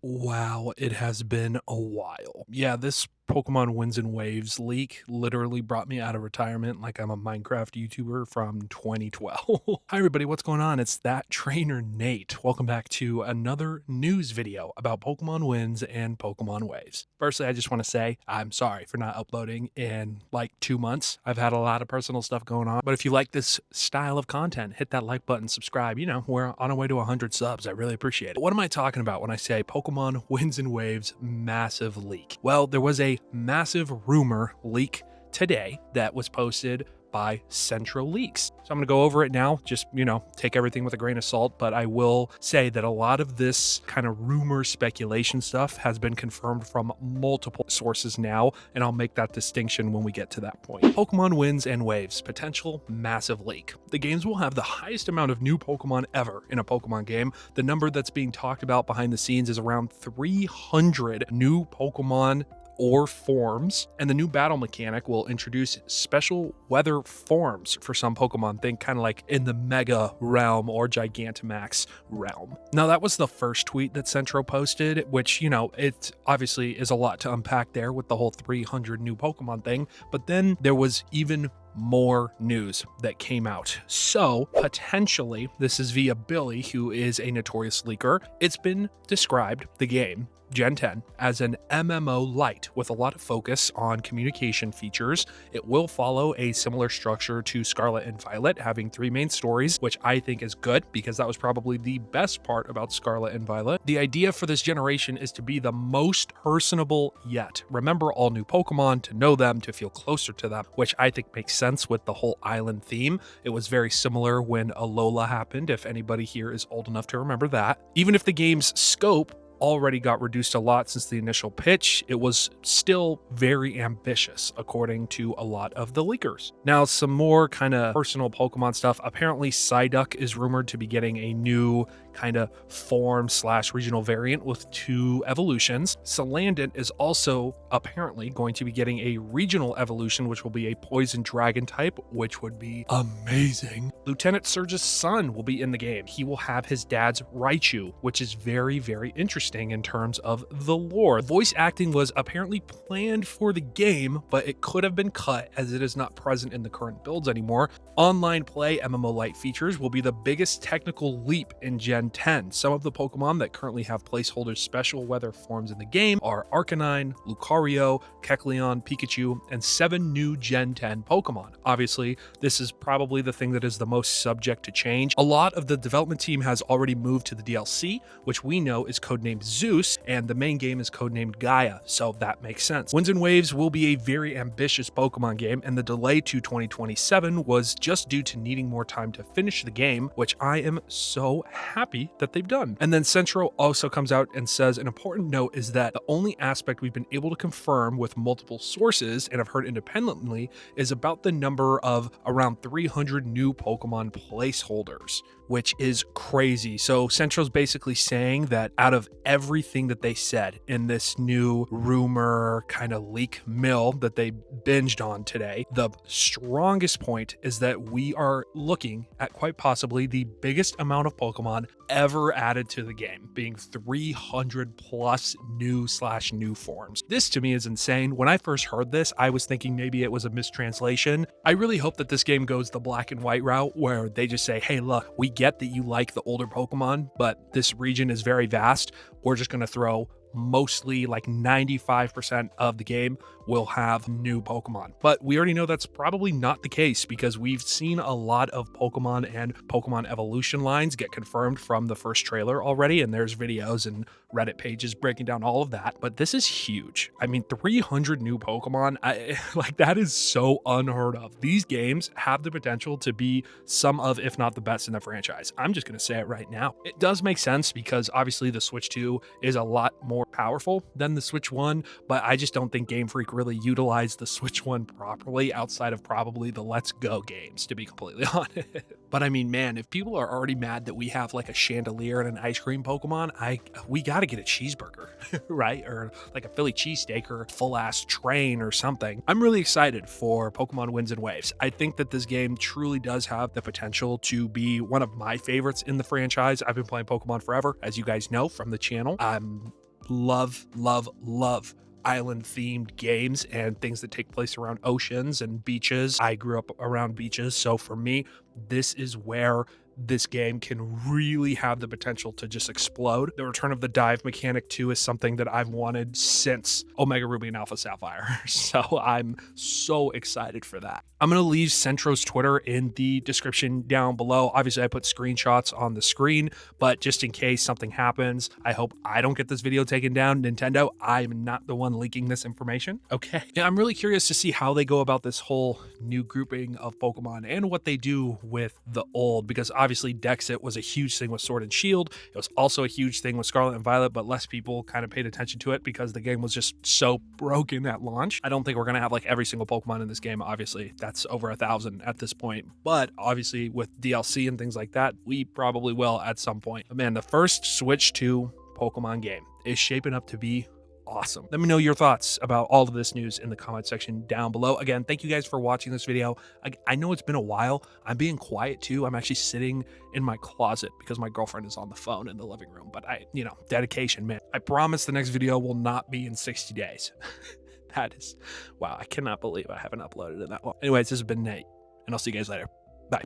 Wow, it has been a while. Yeah, this Pokemon Winds and Waves leak literally brought me out of retirement like I'm a Minecraft YouTuber from 2012. Hi everybody, what's going on? It's that trainer Nate. Welcome back to another news video about Pokemon Winds and Pokemon Waves. Firstly, I just want to say I'm sorry for not uploading in like 2 months. I've had a lot of personal stuff going on, but if you like this style of content, hit that like button, subscribe. You know, we're on our way to 100 subs. I really appreciate it. What am I talking about when I say Pokemon Winds and Waves massive leak? Well, there was a massive rumor leak today that was posted by Central Leaks. So I'm going to go over it now, just, take everything with a grain of salt, but I will say that a lot of this kind of rumor speculation stuff has been confirmed from multiple sources now, and I'll make that distinction when we get to that point. Pokemon Winds and Waves, potential massive leak. The games will have the highest amount of new Pokemon ever in a Pokemon game. The number that's being talked about behind the scenes is around 300 new Pokemon or forms, and the new battle mechanic will introduce special weather forms for some Pokemon. Think kind of like in the Mega realm or Gigantamax realm. Now, that was the first tweet that Centro posted, which, it obviously is a lot to unpack there with the whole 300 new Pokemon thing, but then there was even more news that came out. So potentially, this is via Billy, who is a notorious leaker. It's been described, the game, Gen 10, as an MMO light with a lot of focus on communication features. It will follow a similar structure to Scarlet and Violet, having 3 main stories, which I think is good because that was probably the best part about Scarlet and Violet. The idea for this generation is to be the most personable yet. Remember all new Pokemon, to know them, to feel closer to them, which I think makes sense with the whole island theme. It was very similar when Alola happened, if anybody here is old enough to remember that. Even if the game's scope already got reduced a lot since the initial pitch, it was still very ambitious, according to a lot of the leakers. Now, some more kind of personal Pokemon stuff. Apparently, Psyduck is rumored to be getting a new kind of form / regional variant with 2 evolutions. Salandit is also apparently going to be getting a regional evolution, which will be a poison dragon type, which would be amazing. Lieutenant Surge's son will be in the game. He will have his dad's Raichu, which is very, very interesting in terms of the lore. Voice acting was apparently planned for the game, but it could have been cut as it is not present in the current builds anymore. Online play MMO Lite features will be the biggest technical leap in Gen 10. Some of the Pokemon that currently have placeholder special weather forms in the game are Arcanine, Lucario, Kecleon, Pikachu, and 7 new Gen 10 Pokemon. Obviously, this is probably the thing that is the most subject to change. A lot of the development team has already moved to the DLC, which we know is codenamed Zeus, and the main game is codenamed Gaia, so that makes sense. Winds and Waves will be a very ambitious Pokemon game, and the delay to 2027 was just due to needing more time to finish the game, which I am so happy that they've done. And then Centro also comes out and says an important note is that the only aspect we've been able to confirm with multiple sources and have heard independently is about the number of around 300 new Pokemon placeholders, which is crazy. So Central's basically saying that out of everything that they said in this new rumor kind of leak mill that they binged on today, the strongest point is that we are looking at quite possibly the biggest amount of Pokemon ever added to the game, being 300 plus new forms. This to me is insane. When I first heard this, I was thinking maybe it was a mistranslation. I really hope that this game goes the black and white route where they just say, hey, look, we get that you like the older Pokemon, but this region is very vast. We're just going to throw mostly like 95% of the game will have new Pokemon. But we already know that's probably not the case because we've seen a lot of Pokemon and Pokemon evolution lines get confirmed from the first trailer already, and there's videos and Reddit pages breaking down all of that. But this is huge. I mean, 300 new Pokemon, that is so unheard of. These games have the potential to be some of, if not the best in the franchise. I'm just going to say it right now. It does make sense because obviously the Switch 2 is a lot more powerful than the Switch 1, but I just don't think Game Freak really utilized the Switch 1 properly outside of probably the Let's Go games, to be completely honest. But I mean, man, if people are already mad that we have like a chandelier and an ice cream Pokemon, we got to get a cheeseburger, right? Or like a Philly cheesesteak or a full-ass train or something. I'm really excited for Pokemon Winds and Waves. I think that this game truly does have the potential to be one of my favorites in the franchise. I've been playing Pokemon forever, as you guys know from the channel. I'm love, love, love island-themed games and things that take place around oceans and beaches. I grew up around beaches, so for me, this is where this game can really have the potential to just explode. The return of the dive mechanic too is something that I've wanted since Omega Ruby and Alpha Sapphire. So I'm so excited for that. I'm going to leave Centro's Twitter in the description down below. Obviously, I put screenshots on the screen, but just in case something happens, I hope I don't get this video taken down. Nintendo, I'm not the one leaking this information. Okay. Yeah, I'm really curious to see how they go about this whole new grouping of Pokemon and what they do with the old, because obviously Dexit was a huge thing with Sword and Shield. It was also a huge thing with Scarlet and Violet, but less people kind of paid attention to it because the game was just so broken at launch. I don't think we're going to have like every single Pokemon in this game. Obviously, that's over 1,000 at this point. But obviously with DLC and things like that, we probably will at some point. But man, the first Switch 2 Pokemon game is shaping up to be awesome. Let me know your thoughts about all of this news in the comment section down below. Again, thank you guys for watching this video. I know it's been a while. I'm being quiet too. I'm actually sitting in my closet because my girlfriend is on the phone in the living room. But dedication, man. I promise the next video will not be in 60 days. That is, wow, I cannot believe I haven't uploaded in that long. Anyways, this has been Nate, and I'll see you guys later. Bye.